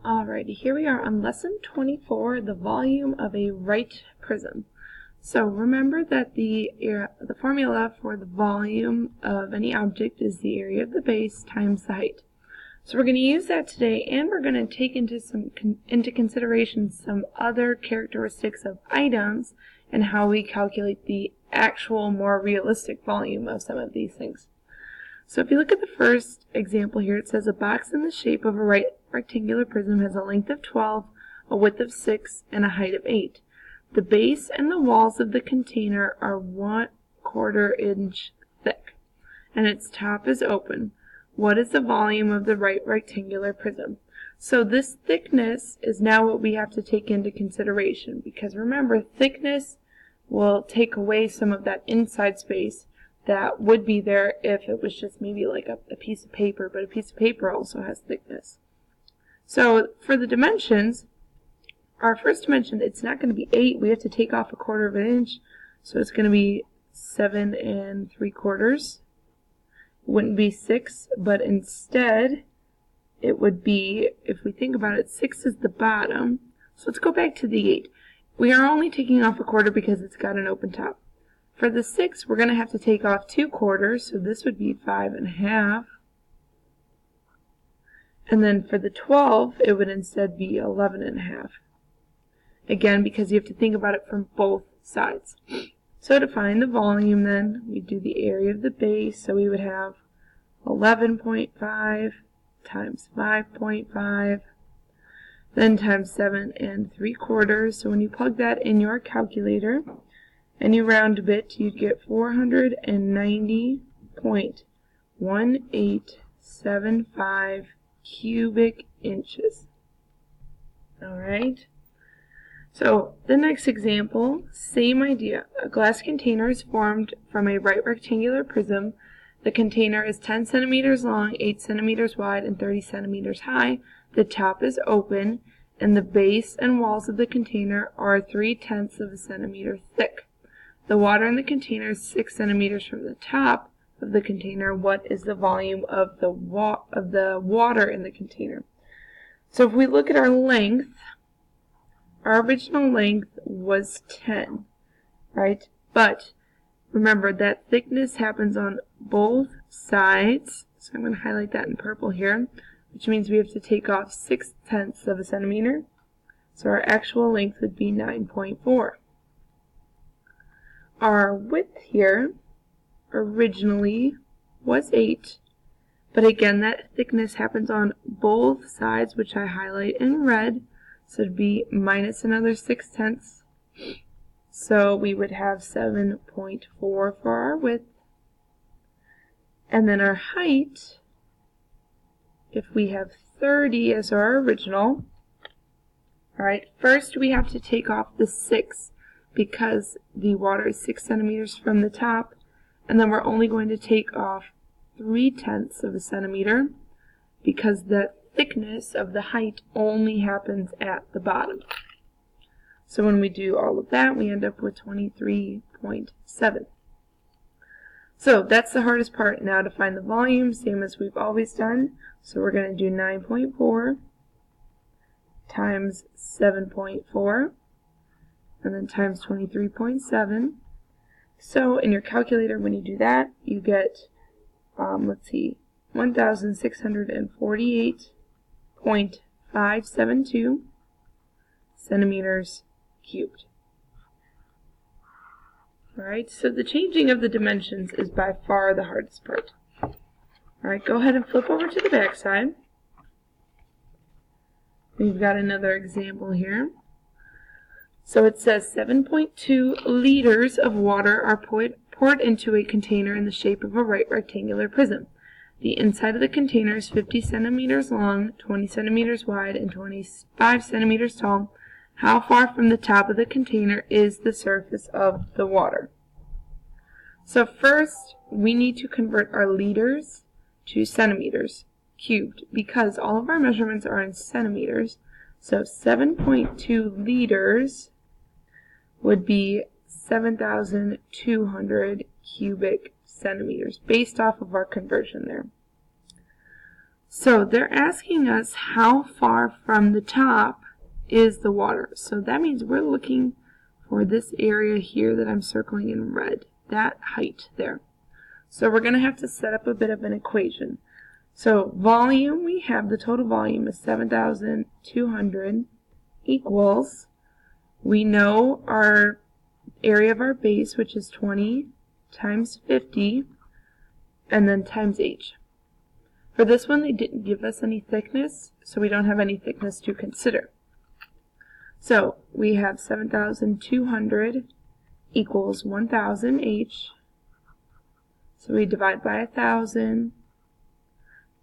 Alrighty, here we are on lesson 24, the volume of a right prism. So remember that the formula for the volume of any object is the area of the base times the height. So we're going to use that today, and we're going to take into consideration some other characteristics of items and how we calculate the actual, more realistic volume of some of these things. So if you look at the first example here, it says a box in the shape of a right rectangular prism has a length of 12, a width of 6, and a height of 8. The base and the walls of the container are 1/4 inch thick, and its top is open. What is the volume of the right rectangular prism? So this thickness is now what we have to take into consideration, because remember, thickness will take away some of that inside space that would be there if it was just maybe like a piece of paper, but a piece of paper also has thickness. So for the dimensions, our first dimension, it's not going to be 8. We have to take off 1/4 inch, so it's going to be 7 3/4. It wouldn't be 6, but instead it would be, if we think about it, 6 is the bottom. So let's go back to the 8. We are only taking off 1/4 because it's got an open top. For the 6, we're going to have to take off 2/4, so this would be 5 1/2. And then for the 12, it would instead be 11 1/2. Again, because you have to think about it from both sides. So to find the volume then, we do the area of the base, so we would have 11.5 times 5.5, then times 7 3/4. So when you plug that in your calculator, and you round a bit, you'd get 490.1875 cubic inches. Alright, so the next example, same idea. A glass container is formed from a right rectangular prism. The container is 10 centimeters long, 8 centimeters wide, and 30 centimeters high. The top is open, and the base and walls of the container are 3/10 of a centimeter thick. The water in the container is 6 centimeters from the top of the container. What is the volume of the water in the container? So if we look at our length, our original length was 10, right? But remember that thickness happens on both sides. So I'm going to highlight that in purple here, which means we have to take off 6/10 of a centimeter. So our actual length would be 9.4. Our width here originally was 8, but again that thickness happens on both sides, which I highlight in red, so it would be minus another 6/10. So we would have 7.4 for our width. And then our height, if we have 30 as our original, alright, first we have to take off the 6 because the water is 6 centimeters from the top, and then we're only going to take off 3/10 of a centimeter because the thickness of the height only happens at the bottom. So when we do all of that, we end up with 23.7. So that's the hardest part now, to find the volume, same as we've always done. So we're going to do 9.4 times 7.4. and then times 23.7. So in your calculator, when you do that, you get, 1,648.572 centimeters cubed. Alright, so the changing of the dimensions is by far the hardest part. Alright, go ahead and flip over to the back side. We've got another example here. So it says 7.2 liters of water are poured into a container in the shape of a right rectangular prism. The inside of the container is 50 centimeters long, 20 centimeters wide, and 25 centimeters tall. How far from the top of the container is the surface of the water? So first, we need to convert our liters to centimeters cubed, because all of our measurements are in centimeters. So 7.2 liters would be 7,200 cubic centimeters based off of our conversion there. So they're asking us how far from the top is the water. So that means we're looking for this area here that I'm circling in red, that height there. So we're going to have to set up a bit of an equation. So volume, we have the total volume is 7,200 equals, we know our area of our base, which is 20 times 50, and then times h. For this one, they didn't give us any thickness, so we don't have any thickness to consider. So we have 7,200 equals 1,000 h. So we divide by 1,000,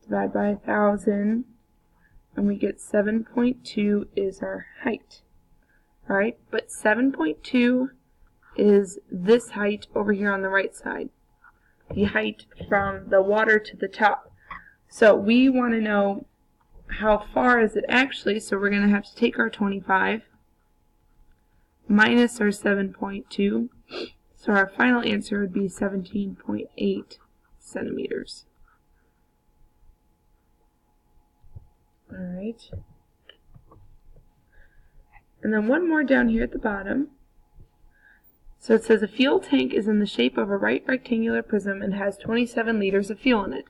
divide by 1,000, and we get 7.2 is our height. Alright, but 7.2 is this height over here on the right side. The height from the water to the top. So we want to know how far is it actually, so we're going to have to take our 25 minus our 7.2. So our final answer would be 17.8 centimeters. Alright. And then one more down here at the bottom. So it says a fuel tank is in the shape of a right rectangular prism and has 27 liters of fuel in it.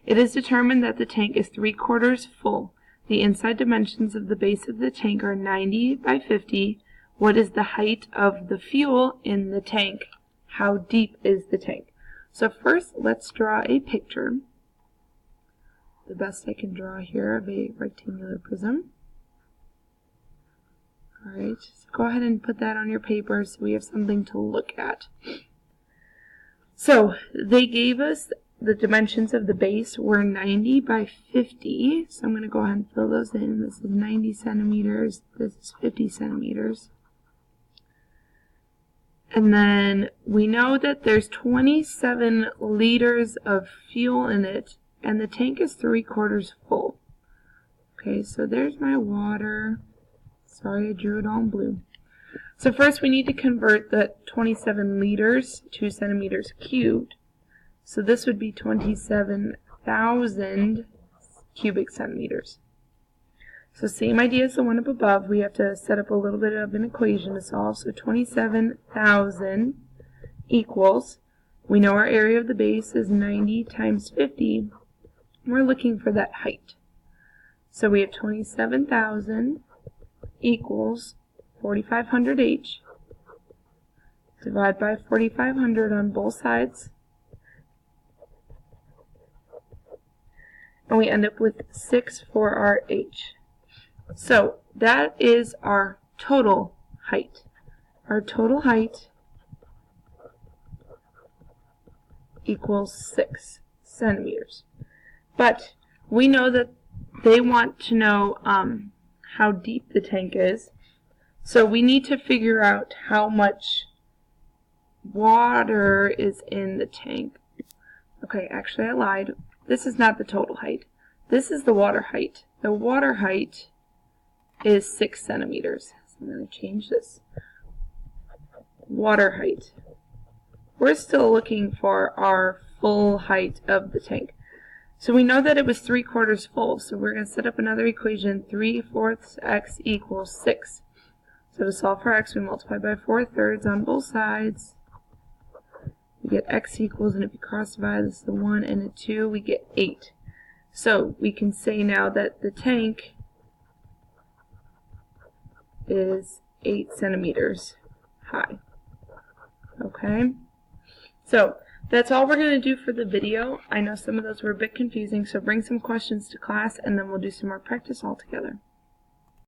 It is determined that the tank is 3/4 full. The inside dimensions of the base of the tank are 90 by 50. What is the height of the fuel in the tank? How deep is the tank? So first, let's draw a picture. The best I can draw here of a rectangular prism. Alright, so go ahead and put that on your paper so we have something to look at. So they gave us the dimensions of the base were 90 by 50. So I'm going to go ahead and fill those in. This is 90 centimeters. This is 50 centimeters. And then we know that there's 27 liters of fuel in it, and the tank is 3/4 full. Okay, so there's my water. Sorry, I drew it all in blue. So first we need to convert the 27 liters to centimeters cubed. So this would be 27,000 cubic centimeters. So same idea as the one up above. We have to set up a little bit of an equation to solve. So 27,000 equals, we know our area of the base is 90 times 50. We're looking for that height. So we have 27,000 equals 4,500 h. Divide by 4,500 on both sides. And we end up with 6 for our h. So that is our total height. Our total height equals 6 centimeters. But we know that they want to know how deep the tank is. So we need to figure out how much water is in the tank. Okay, actually I lied. This is not the total height. This is the water height. The water height is 6 centimeters. So I'm going to change this. Water height. We're still looking for our full height of the tank. So we know that it was 3/4 full. So we're going to set up another equation. 3/4 x equals 6. So to solve for x, we multiply by 4/3 on both sides. We get x equals, and if you cross divide, this is a 1 and a 2, we get 8. So we can say now that the tank is 8 centimeters high. Okay? So that's all we're going to do for the video. I know some of those were a bit confusing, so bring some questions to class and then we'll do some more practice all together.